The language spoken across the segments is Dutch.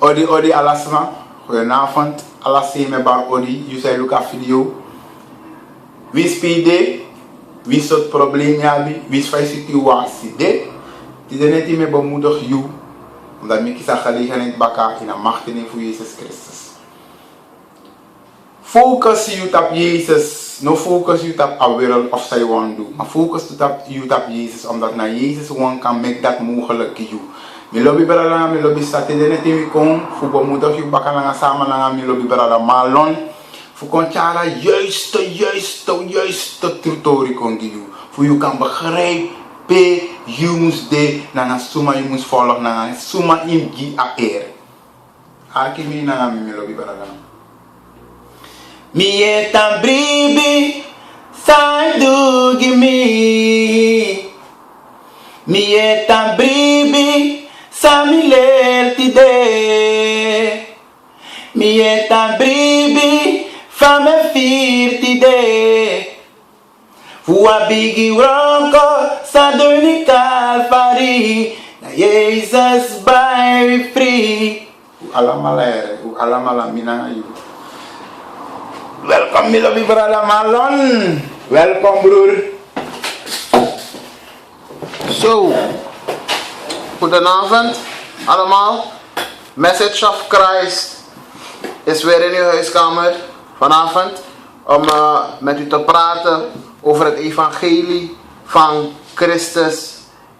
Odi alasma. Goedenavond. Alassie met bar Odi. You say look at video. Wie spide? Wie soort probleem hebben? Wie is van situatie? Dit is net niet meer bemoedig you. Omdat ik kies een gelegenheid bakken in een machtening voor Jezus Christus. Focus je op Jezus. No focus je op de wereld of zij want doen. Maar focus je op Jezus. Omdat naar Jezus want kan make dat mogelijk you. Mi lobby brada, mi lobby Saturday net in kom. Voor bemoedig je bakken naar samen naar mi lobby brada malon. Voor kontjara juiste tutorial kon geven. Voor je kan begrijpen. Je moest de na suma je moest volgen na suma in gi aer. Aki mi na mi lobby brada. Mi etan bribi sai do gimi. Mi etan bribi sa mi lerti de. Mi etan bribi fa me firti de. Fua bigi ronco sa dorni calvari. Na Jesus by free. Alamala mina you. Welkom Milobi brada Malon. Welkom broer. Zo. Goedenavond allemaal. Message of Christ is weer in uw huiskamer vanavond om met u te praten over het evangelie van Christus,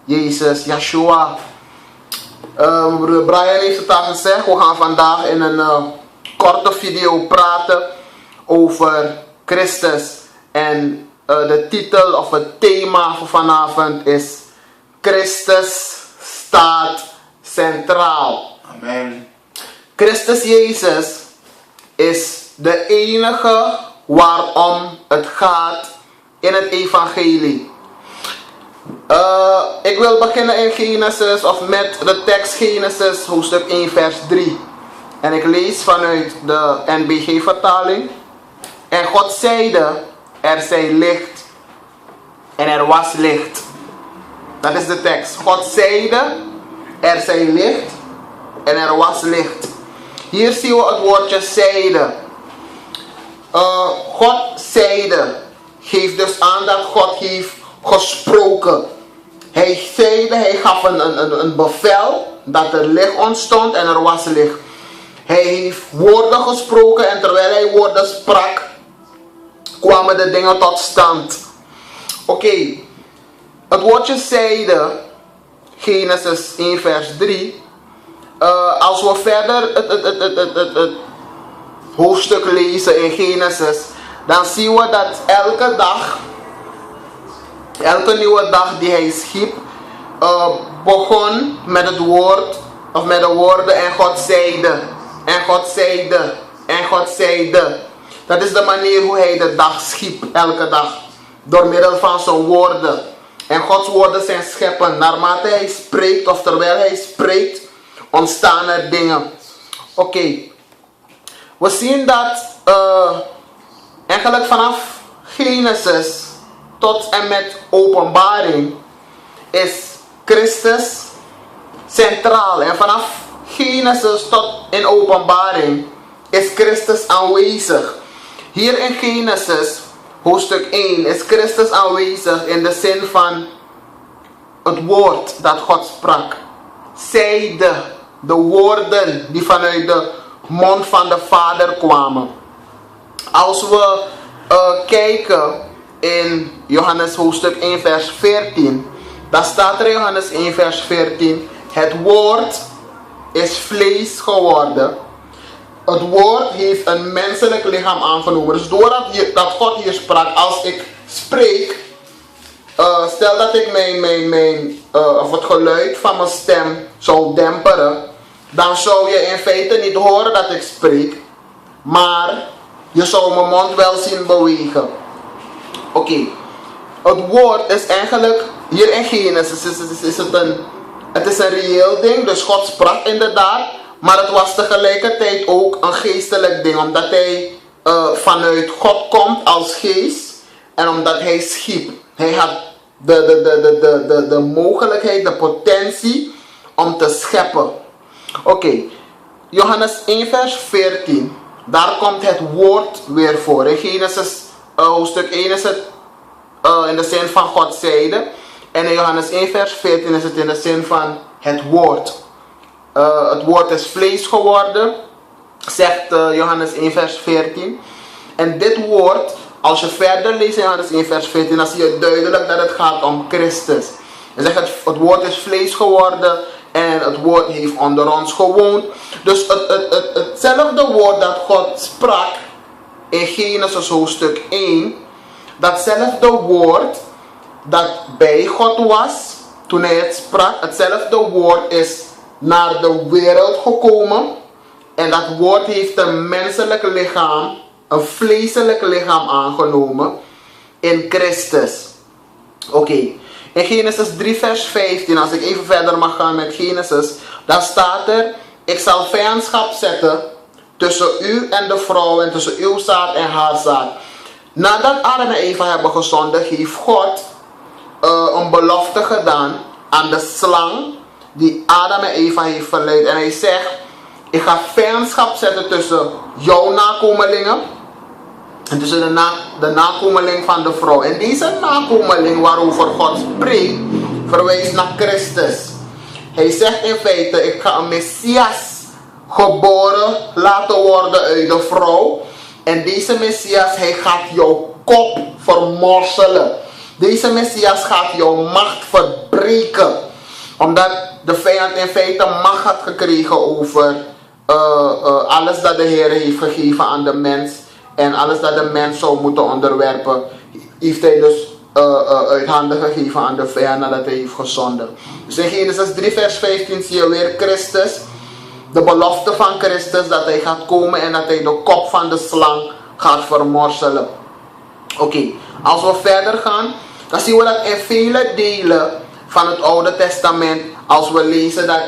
Jezus, Yeshua. Broer Brian heeft het al gezegd, we gaan vandaag in een korte video praten over Christus. En de titel of het thema voor vanavond is Christus staat centraal. Amen. Christus Jezus is de enige waarom het gaat in het evangelie. Ik wil beginnen in Genesis of met de tekst Genesis hoofdstuk 1 vers 3. En ik lees vanuit de NBG vertaling. En God zeide, er zij licht. En er was licht. Dat is de tekst. God zeide, er zij licht. En er was licht. Hier zien we het woordje zeide. God zeide. Geeft dus aan dat God heeft gesproken. Hij zeide, hij gaf een bevel dat er licht ontstond en er was licht. Hij heeft woorden gesproken en terwijl hij woorden sprak, kwamen de dingen tot stand. Oké. Het woordje zeide, Genesis 1 vers 3. Als we verder het hoofdstuk lezen in Genesis, dan zien we dat elke nieuwe dag die hij schiep, begon met het woord, of met de woorden en God zeide, en God zeide, en God zeide. Dat is de manier hoe hij de dag schiep, elke dag, door middel van zijn woorden. En Gods woorden zijn scheppen, naarmate hij spreekt, of terwijl hij spreekt, ontstaan er dingen. Oké. We zien dat eigenlijk vanaf Genesis tot en met Openbaring is Christus centraal. En vanaf Genesis tot in Openbaring is Christus aanwezig. Hier in Genesis hoofdstuk 1 is Christus aanwezig in de zin van het woord dat God sprak. Zeide, de woorden die vanuit de mond van de Vader kwamen. Als we kijken in Johannes hoofdstuk 1 vers 14, dan staat er in Johannes 1 vers 14, het woord is vlees geworden. Het woord heeft een menselijk lichaam aangenomen. Dus doordat dat God hier sprak, als ik spreek, stel dat ik of het geluid van mijn stem zou demperen, dan zou je in feite niet horen dat ik spreek, maar je zou mijn mond wel zien bewegen. Oké. Het woord is eigenlijk, hier in Genesis het is een reëel ding, dus God sprak inderdaad, maar het was tegelijkertijd ook een geestelijk ding, omdat hij vanuit God komt als geest en omdat hij schiep. Hij had de mogelijkheid, de potentie om te scheppen. Oké. Johannes 1 vers 14. Daar komt het woord weer voor. In Genesis hoofdstuk 1 is het in de zin van God zeide. En in Johannes 1 vers 14 is het in de zin van het woord. Het woord is vlees geworden, zegt Johannes 1 vers 14. En dit woord, als je verder leest in Johannes 1 vers 14, dan zie je duidelijk dat het gaat om Christus. En zegt het woord is vlees geworden en het woord heeft onder ons gewoond. Dus hetzelfde woord dat God sprak in Genesis hoofdstuk 1, datzelfde woord dat bij God was toen hij het sprak, hetzelfde woord is naar de wereld gekomen. En dat woord heeft een menselijk lichaam, een vleeselijk lichaam aangenomen in Christus. Oké. In Genesis 3 vers 15, als ik even verder mag gaan met Genesis, dan staat er: ik zal vijandschap zetten tussen u en de vrouw en tussen uw zaad en haar zaad. Nadat Adam en Eva hebben gezondigd, heeft God een belofte gedaan aan de slang die Adam en Eva heeft verleid. En hij zegt: ik ga vijandschap zetten tussen jouw nakomelingen en tussen de nakomeling van de vrouw. En deze nakomeling waarover God spreekt, verwijst naar Christus. Hij zegt in feite: ik ga een Messias geboren laten worden uit de vrouw. En deze Messias, hij gaat jouw kop vermorzelen. Deze Messias gaat jouw macht verbreken. Omdat de vijand in feite macht had gekregen over alles dat de Heer heeft gegeven aan de mens. En alles dat de mens zou moeten onderwerpen, heeft hij dus uit handen gegeven aan de vijand nadat hij heeft gezondigd. Dus in Genesis 3 vers 15 zie je weer Christus. De belofte van Christus dat hij gaat komen en dat hij de kop van de slang gaat vermorzelen. Oké, als we verder gaan, dan zien we dat in vele delen van het Oude Testament, als we lezen dat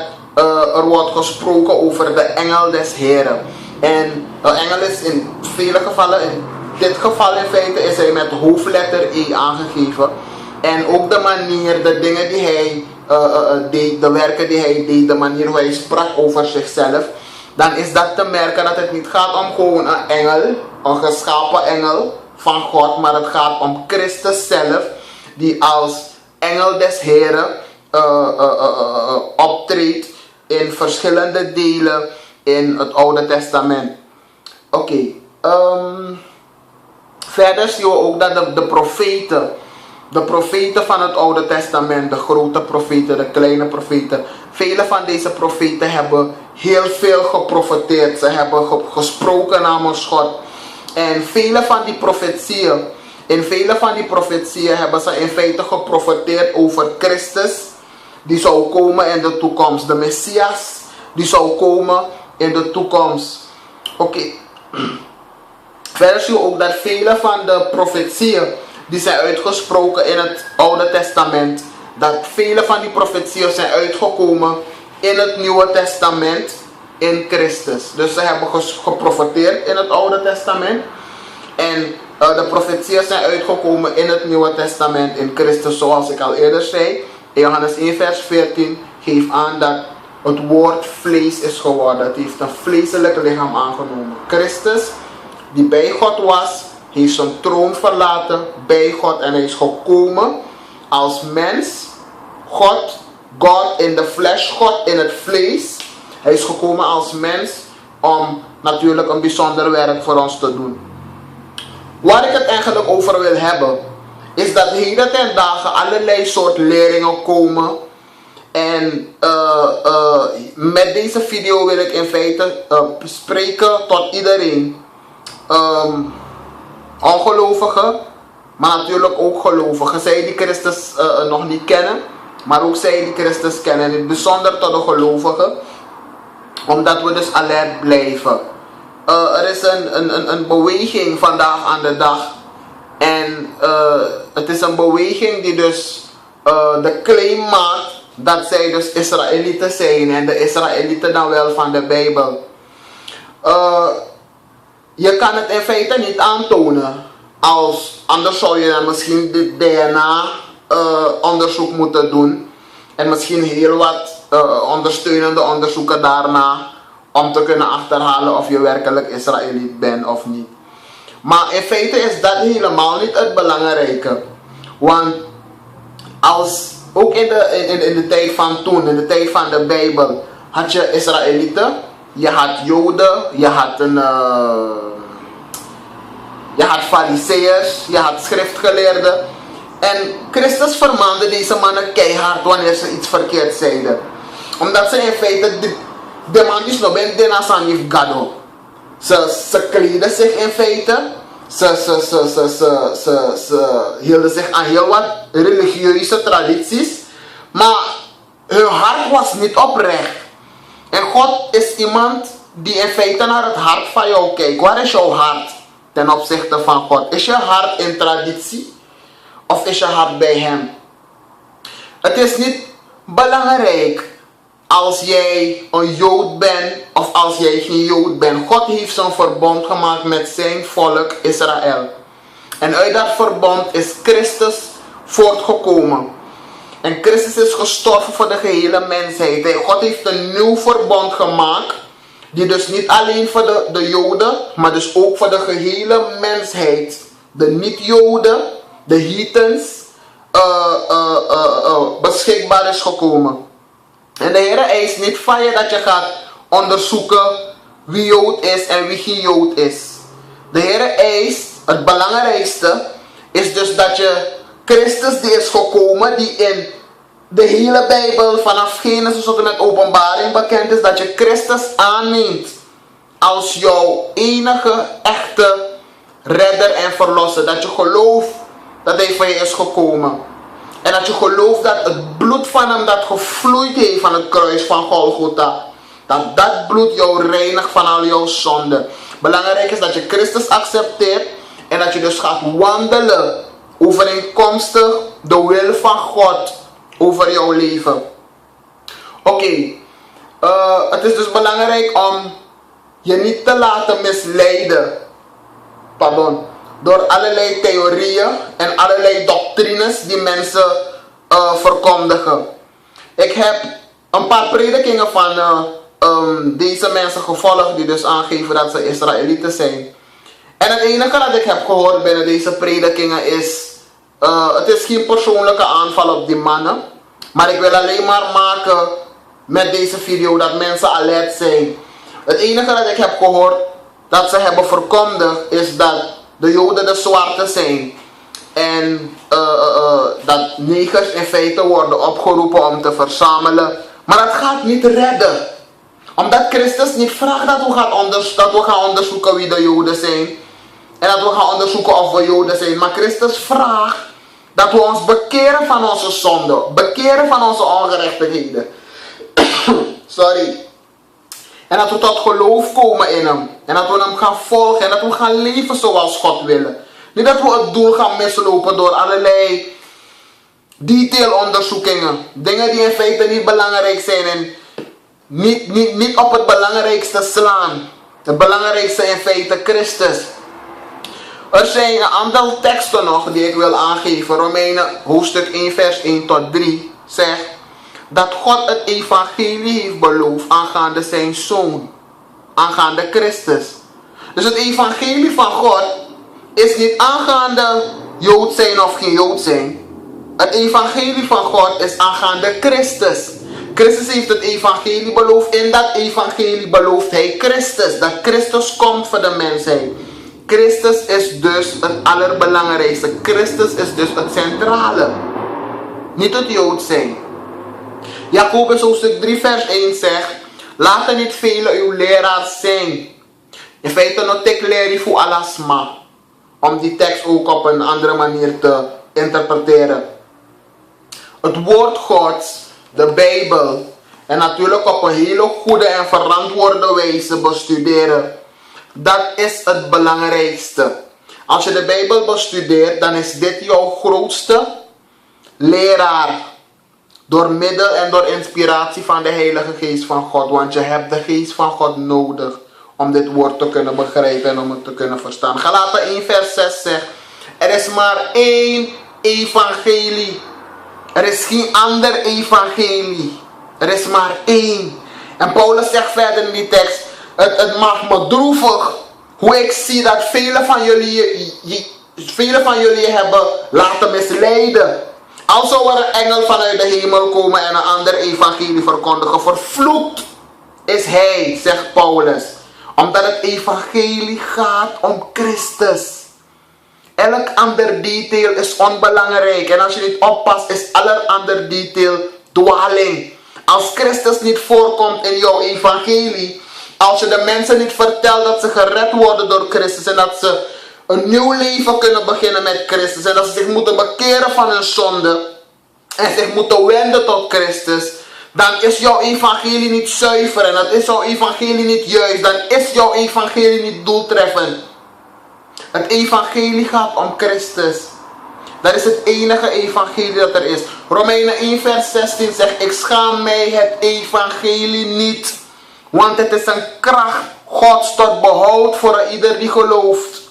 er wordt gesproken over de engel des Heren. En de engel is in vele gevallen, in dit geval in feite is hij met hoofdletter E aangegeven. En ook de manier, de dingen die hij deed, de werken die hij deed, de manier hoe hij sprak over zichzelf, dan is dat te merken dat het niet gaat om gewoon een engel, een geschapen engel van God, maar het gaat om Christus zelf, die als engel des Heren optreedt in verschillende delen in het Oude Testament. Oké. Verder zien we ook dat de profeten van het Oude Testament, de grote profeten, de kleine profeten, vele van deze profeten hebben heel veel geprofeteerd. Ze hebben gesproken namens God. En vele van die profetieën hebben ze in feite geprofeteerd over Christus, die zou komen in de toekomst. De Messias, die zou komen in de toekomst. Oké. Verder zie je ook dat vele van de profetieën die zijn uitgesproken in het Oude Testament, dat vele van die profetieën zijn uitgekomen in het Nieuwe Testament in Christus. Dus ze hebben geprofeteerd in het Oude Testament en de profetieën zijn uitgekomen in het Nieuwe Testament in Christus, zoals ik al eerder zei. In Johannes 1 vers 14 geeft aan dat het woord vlees is geworden. Het heeft een vleeselijk lichaam aangenomen. Christus, die bij God was, heeft zijn troon verlaten bij God en hij is gekomen als mens. God in the flesh, God in het vlees. Hij is gekomen als mens om natuurlijk een bijzonder werk voor ons te doen. Waar ik het eigenlijk over wil hebben, is dat heden ten dagen allerlei soort leringen komen. En met deze video wil ik in feite spreken tot iedereen. Ongelovigen, maar natuurlijk ook gelovigen. Zij die Christus nog niet kennen, maar ook zij die Christus kennen. In het bijzonder tot de gelovigen, omdat we dus alert blijven. Er is een beweging vandaag aan de dag. En het is een beweging die dus de claim maakt dat zij dus Israëlieten zijn. En de Israëlieten dan wel van de Bijbel. Je kan het in feite niet aantonen. Anders zou je dan misschien dit DNA onderzoek moeten doen. En misschien heel wat ondersteunende onderzoeken daarna. om te kunnen achterhalen of je werkelijk Israëliet bent of niet. Maar in feite is dat helemaal niet het belangrijke. Want ook in de tijd van toen, in de tijd van de Bijbel, had je Israëlieten, je had Joden, je had Farizeeërs, je had schriftgeleerden. En Christus vermaande deze mannen keihard wanneer ze iets verkeerd zeiden. Omdat ze in feite de manjes nog ben de nasanif gado. Ze kleden zich in feite. Ze hielden zich aan heel wat religieuze tradities. Maar hun hart was niet oprecht. En God is iemand die in feite naar het hart van jou kijkt. Waar is jouw hart ten opzichte van God? Is je hart in traditie? Of is je hart bij hem? Het is niet belangrijk als jij een Jood bent of als jij geen Jood bent. God heeft zo'n verbond gemaakt met zijn volk Israël. En uit dat verbond is Christus voortgekomen. En Christus is gestorven voor de gehele mensheid. God heeft een nieuw verbond gemaakt. Die dus niet alleen voor de Joden, maar dus ook voor de gehele mensheid. De niet-Joden, de heathens, beschikbaar is gekomen. En de Heer eist niet van je dat je gaat onderzoeken wie Jood is en wie geen Jood is. De Heer eist, het belangrijkste, is dus dat je Christus die is gekomen, die in de hele Bijbel vanaf Genesis tot en met Openbaring bekend is, dat je Christus aanneemt als jouw enige echte redder en verlosser. Dat je gelooft dat hij voor je is gekomen. En dat je gelooft dat het bloed van hem dat gevloeid heeft van het kruis van Golgotha, dat bloed jou reinigt van al jouw zonden. Belangrijk is dat je Christus accepteert en dat je dus gaat wandelen overeenkomstig de wil van God over jouw leven. Oké. Het is dus belangrijk om je niet te laten misleiden. Door allerlei theorieën en allerlei doctrines die mensen verkondigen. Ik heb een paar predikingen van deze mensen gevolgd die dus aangeven dat ze Israëlieten zijn. En het enige dat ik heb gehoord binnen deze predikingen is, het is geen persoonlijke aanval op die mannen. Maar ik wil alleen maar maken met deze video dat mensen alert zijn. Het enige dat ik heb gehoord dat ze hebben verkondigd is dat de Joden de zwarte zijn. En dat negers in feite worden opgeroepen om te verzamelen. Maar dat gaat niet redden. Omdat Christus niet vraagt dat we gaan onderzoeken wie de Joden zijn. En dat we gaan onderzoeken of we Joden zijn. Maar Christus vraagt dat we ons bekeren van onze zonden. Bekeren van onze ongerechtigheden. Sorry. En dat we tot geloof komen in hem. En dat we hem gaan volgen. En dat we gaan leven zoals God wil. Niet dat we het doel gaan mislopen door allerlei detailonderzoekingen. Dingen die in feite niet belangrijk zijn. En niet op het belangrijkste slaan. Het belangrijkste in feite Christus. Er zijn een aantal teksten nog die ik wil aangeven. Romeinen hoofdstuk 1 vers 1 tot 3 zegt dat God het evangelie heeft beloofd aangaande zijn zoon. Aangaande Christus. Dus het evangelie van God is niet aangaande Jood zijn of geen Jood zijn. Het evangelie van God is aangaande Christus. Christus heeft het evangelie beloofd. In dat evangelie belooft hij Christus. Dat Christus komt voor de mensheid. Christus is dus het allerbelangrijkste. Christus is dus het centrale. Niet het Jood zijn. Jacobus hoofdstuk 3 vers 1 zegt: laten niet velen uw leraars zijn. In feite not ik leer je voor alasma. Om die tekst ook op een andere manier te interpreteren. Het woord Gods, de Bijbel, en natuurlijk op een hele goede en verantwoorde wijze bestuderen. Dat is het belangrijkste. Als je de Bijbel bestudeert, dan is dit jouw grootste leraar. Door middel en door inspiratie van de Heilige Geest van God. Want je hebt de Geest van God nodig om dit woord te kunnen begrijpen en om het te kunnen verstaan. Galaten 1 vers 6 zegt: er is maar één evangelie. Er is geen ander evangelie. Er is maar één. En Paulus zegt verder in die tekst: Het maakt me droevig hoe ik zie dat velen van jullie hebben laten misleiden. Als zou er een engel vanuit de hemel komen en een ander evangelie verkondigen, vervloekt is hij, zegt Paulus. Omdat het evangelie gaat om Christus. Elk ander detail is onbelangrijk. En als je niet oppast, is alle ander detail dwaling. Als Christus niet voorkomt in jouw evangelie, als je de mensen niet vertelt dat ze gered worden door Christus en dat ze een nieuw leven kunnen beginnen met Christus en dat ze zich moeten bekeren van hun zonde en zich moeten wenden tot Christus, dan is jouw evangelie niet zuiver en dan is jouw evangelie niet juist, dan is jouw evangelie niet doeltreffend. Het evangelie gaat om Christus. Dat is het enige evangelie dat er is. Romeinen 1 vers 16 zegt, ik schaam mij het evangelie niet, want het is een kracht Gods tot behoud voor ieder die gelooft.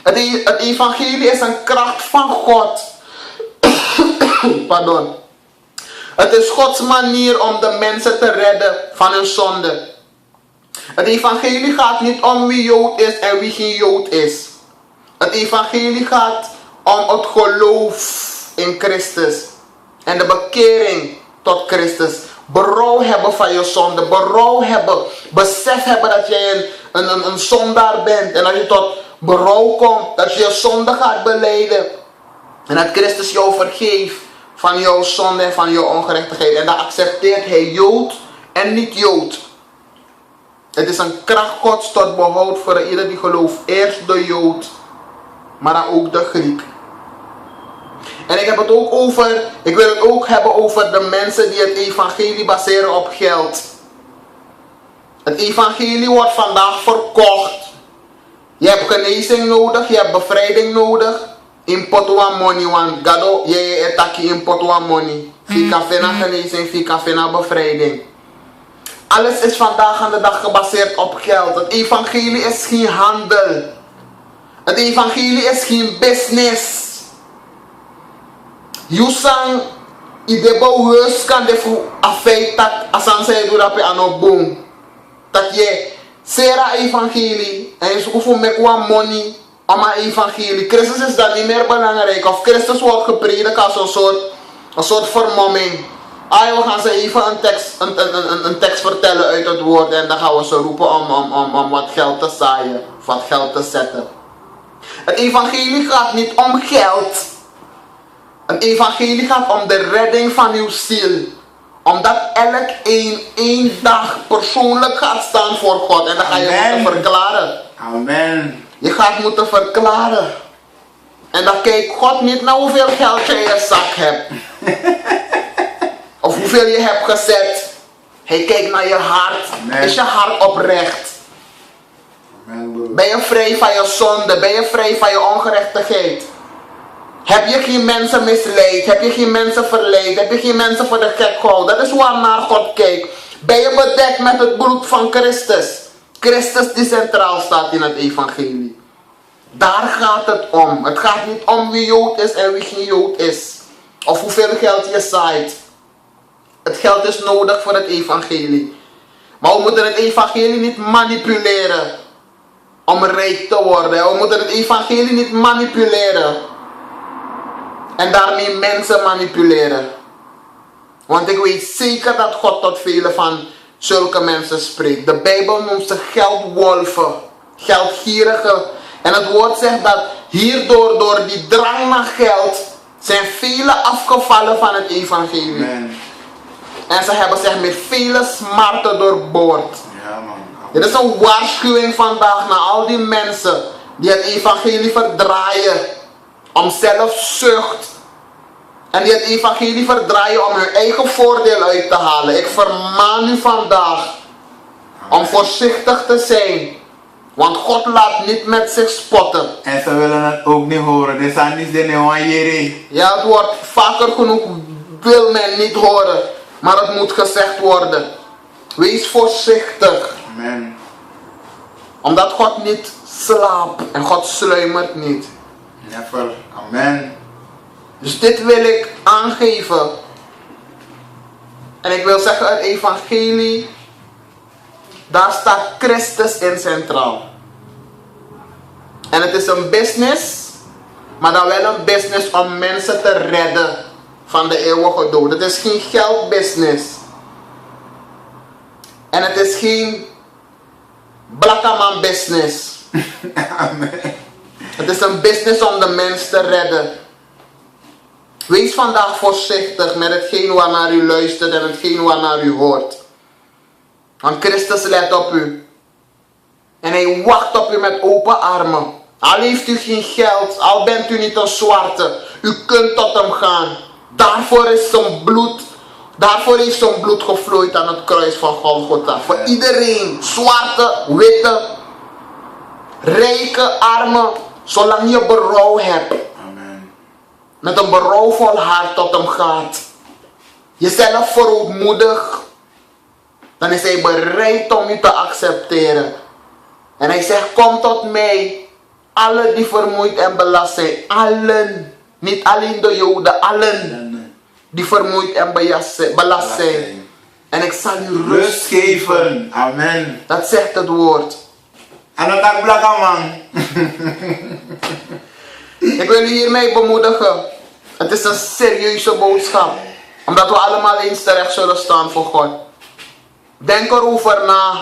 Het evangelie is een kracht van God. Pardon. Het is Gods manier om de mensen te redden van hun zonde. Het evangelie gaat niet om wie Jood is en wie geen Jood is. Het evangelie gaat om het geloof in Christus. En de bekering tot Christus. Berouw hebben van je zonde. Berouw hebben. Besef hebben dat jij een zondaar bent. En dat je tot berouw komt. Dat je je zonde gaat belijden. En dat Christus jou vergeeft van jouw zonde en van jouw ongerechtigheid. En dat accepteert hij Jood en niet Jood. Het is een kracht Gods tot behoud voor ieder die gelooft. Eerst de Jood, maar dan ook de Griek. En ik wil het ook hebben over de mensen die het evangelie baseren op geld. Het evangelie wordt vandaag verkocht. Je hebt genezing nodig, je hebt bevrijding nodig. In potwa money, want gado je etaki in potwa money. Fika fena genezing, fika fena bevrijding. Alles is vandaag aan de dag gebaseerd op geld. Het evangelie is geen handel. Het evangelie is geen business. Yusang idebo heus kan defu afei tak asan say do rapi anobung. Tak je sera evangelie en je zoekt voor mekwa money om een evangelie. Christus is dan niet meer belangrijk. Of Christus wordt gepredikt als een soort vermomming. We gaan ze even een tekst vertellen uit het woord en dan gaan we ze roepen om wat geld te zaaien, of wat geld te zetten. Het evangelie gaat niet om geld. Het evangelie gaat om de redding van uw ziel. Omdat elk één dag persoonlijk gaat staan voor God en dan ga je moeten verklaren. Amen. Je gaat moeten verklaren. En dan kijkt God niet naar hoeveel geld je in je zak hebt. Of hoeveel je hebt gezet. Hij kijkt naar je hart. Amen. Is je hart oprecht? Amen. Ben je vrij van je zonde? Ben je vrij van je ongerechtigheid? Heb je geen mensen misleid? Heb je geen mensen verleid? Heb je geen mensen voor de gek gehouden? Dat is waarnaar God kijkt. Ben je bedekt met het bloed van Christus? Christus die centraal staat in het evangelie. Daar gaat het om. Het gaat niet om wie Jood is en wie geen Jood is. Of hoeveel geld je zaait. Het geld is nodig voor het evangelie. Maar we moeten het evangelie niet manipuleren om rijk te worden. We moeten het evangelie niet manipuleren en daarmee mensen manipuleren. Want ik weet zeker dat God tot vele van zulke mensen spreekt. De Bijbel noemt ze geldwolven, geldgierigen. En het woord zegt dat hierdoor, door die drang naar geld, zijn velen afgevallen van het evangelie. Amen. En ze hebben zich met vele smarten doorboord. Ja, man. Dit is een waarschuwing vandaag naar al die mensen die het evangelie verdraaien om zelfzucht. En die het evangelie verdraaien om hun eigen voordeel uit te halen. Ik vermaan u vandaag om voorzichtig te zijn. Want God laat niet met zich spotten. En ze willen het ook niet horen. Dit zijn niet de nieuwe. Ja, het wordt vaker genoeg, wil men niet horen. Maar het moet gezegd worden. Wees voorzichtig. Amen. Omdat God niet slaapt. En God sluimert niet. Never. Amen. Dus dit wil ik aangeven. En ik wil zeggen, het evangelie Daar staat Christus in centraal. En het is een business, maar dan wel een business om mensen te redden van de eeuwige dood. Het is geen geldbusiness. En het is geen blakkaman business. Amen. Het is een business om de mens te redden. Wees vandaag voorzichtig met hetgeen waarnaar u luistert en hetgeen waarnaar u hoort. Want Christus let op u. En hij wacht op u met open armen. Al heeft u geen geld, al bent u niet een zwarte. U kunt tot hem gaan. Daarvoor heeft zijn bloed gevloeid aan het kruis van Golgotha. Voor iedereen, zwarte, witte, rijke, arme, zolang je berouw hebt. Amen. Met een berouwvol hart tot hem gaat. Jezelf verootmoedig. Dan is hij bereid om u te accepteren. En hij zegt, kom tot mij. Allen die vermoeid en belast zijn. Allen. Niet alleen de Joden, allen. Die vermoeid en belast zijn. En ik zal u rust geven. Amen. Dat zegt het woord. En dan kan ik blakken, man. Ik wil u hiermee bemoedigen. Het is een serieuze boodschap. Omdat we allemaal eens terecht zullen staan voor God. Denk erover na.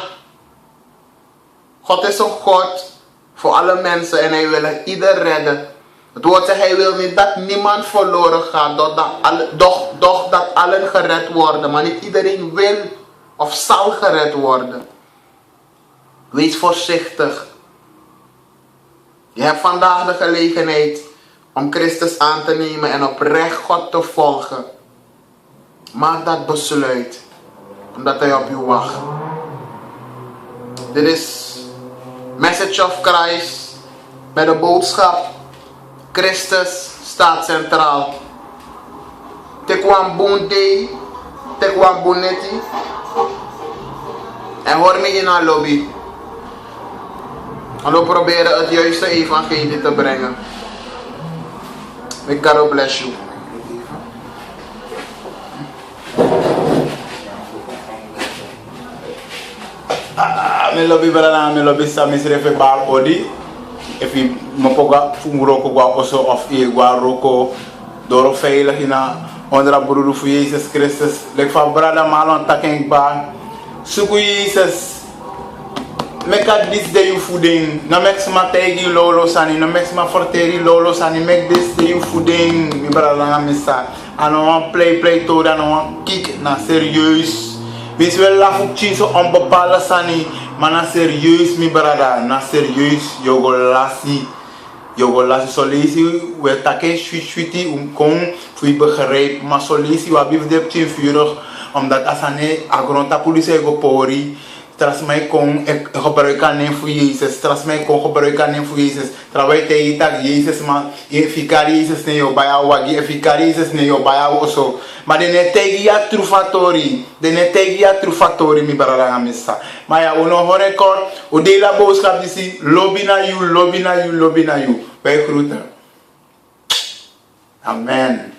God is een God voor alle mensen en hij wil ieder redden. Het woord zegt, hij wil niet dat niemand verloren gaat, doch dat allen gered worden. Maar niet iedereen wil of zal gered worden. Wees voorzichtig. Je hebt vandaag de gelegenheid om Christus aan te nemen en oprecht God te volgen. Maak dat besluit, omdat hij op u wacht. Dit is Message of Christ met de boodschap: Christus staat centraal. Tekwan bondi, tekwan bonetti. En hoor me in een lobby. En we proberen het juiste evangelie te brengen. May God bless you. Me lobby brada, me lobby sa misrefe bar odi. If je me poga fumuroko gwa oso of e gwa roko doro veilig ina onder broeder voor Jezus Christus. Lek van brada malon taking ba. Suku Jezus. Make this day you fooding. No make ma tegi lolo sani, no make ma forteri lolo sani. Make this day you fooding. Mi brada na misa. I don't want play to, I don't want kick na serieus. Wees wel laf op chin zo onbepaalde sani. Maar na serieus mi brada, na serieus. Yogo lasi solisi. We take sweetie kon. Fui begrijp. Maar solisi wa bif dep chin vurig. Omdat asane agronta politie go pori. Tras mij kon gebruik aan neem voor Jezus. Tras mij kon gebruik aan neem voor Jezus. Terwijl hij itak Jezus man. Efikari Jezus ne yo baya wagi. Efikari Jezus ne yo baya oso. Maar de netegi ya trufatori. De netegi ya trufatori mi barara amisa. Maar ja, uno horen kort. U de la boodschap disi. Lobby na you, lobby na you, lobby na you. Wij groeten. Amen.